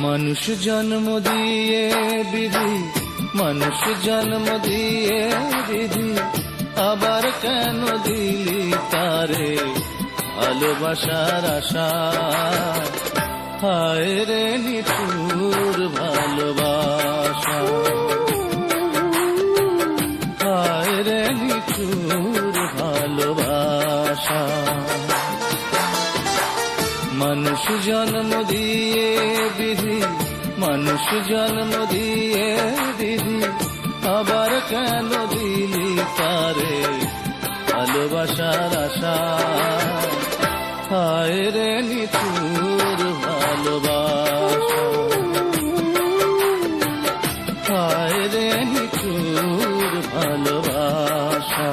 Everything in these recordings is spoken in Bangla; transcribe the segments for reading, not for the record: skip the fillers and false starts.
মানুষ জন্ম দিয়ে বিধি, মানুষ জন্ম দিয়ে বিধি, আবার কেন দিলি তারে ভালোবাসার আশা। হায় রে নিঠুর ভালোবাসা, হায় রে নিঠুর ভালোবাসা। মানুষ জন্ম দিয়ে বিধি, মানুষ জন্ম দিয়ে বিধি, আবার কেন দিলি তারে ভালোবাসার আশা। হায় রে নিঠুর ভালোবাসা, হায় রে নিঠুর ভালোবাসা।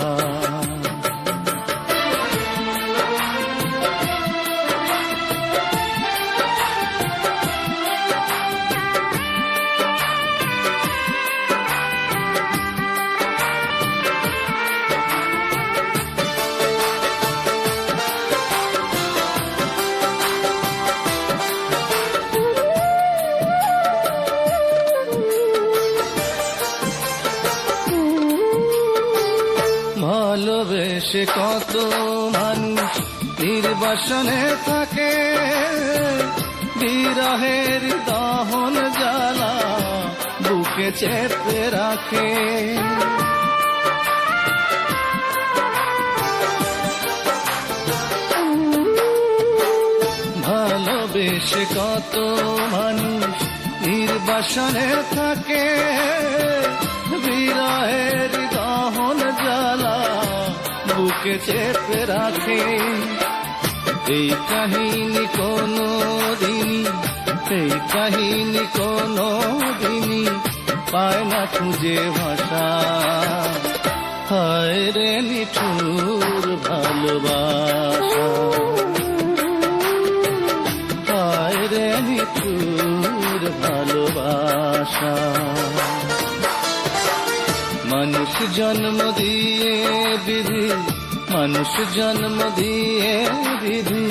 ভালোবেসে কত মানুষ নির্বাসনে থাকে, বিরহের দহন জ্বালা বুকে চেপে রাখে। ভালোবেসে কত মানুষ নির্বাসনে থাকে, বিরহের দহন জ্বালা বুকে চেপে রাখে। এই কাহিনী কোনো দিনই, এই কাহিনী কোনো দিনই পায় না খুঁজে ভাষা। হায় রে নিঠুর ভালোবাসা, হায় রে নিঠুর ভালোবাসা। মানুষ জন্ম দিয়ে বিধি, মানুষ জন্ম দিয়ে বিধি,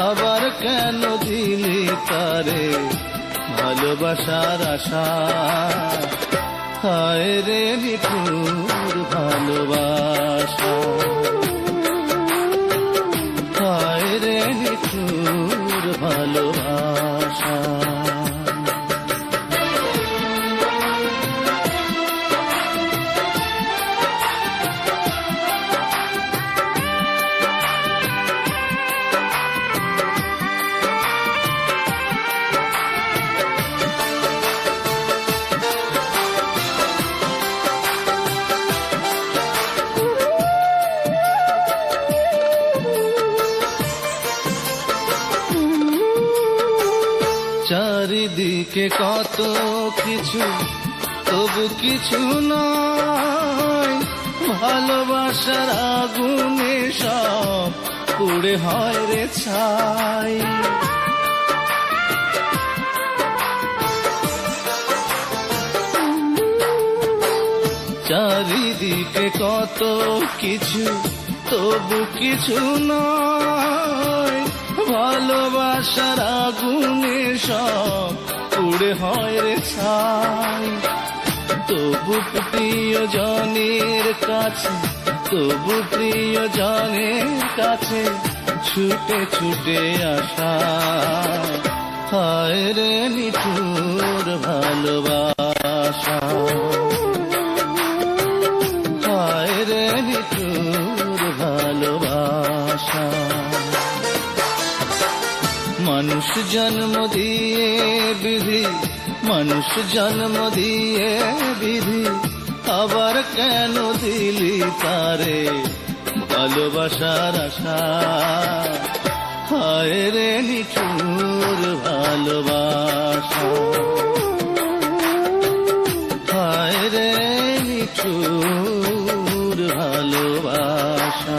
আবার কেন দিলি তারে ভালোবাসার আশা। হায় রে নিঠুর ভালোবাসা, হায় রে নিঠুর ভালোবাসা। চারিদিকে কত কিছু, তবু কিছু নয়। ভালোবাসার আগুনে সব পুড়ে হয় রে ছাই। চারিদিকে কত কিছু, তবু কিছু নয়। ভালোবাসার আগুনে সব পুড়ে হয় রে ছাই। তবু প্রিয়জনের কাছে, তবু প্রিয়জনের কাছে ছুটে ছুটে আসা। হায় রে নিঠুর ভালোবাসা, হায় রে নিঠুর ভালোবাসা। মানুষ জন্ম দিয়ে বিধি, মানুষ জন্ম দিয়ে বিধি, আবার কেন দিলি তারে ভালোবাসার আশা। হায় রে নিঠুর ভালোবাসা, হায় রে নিঠুর ভালোবাসা।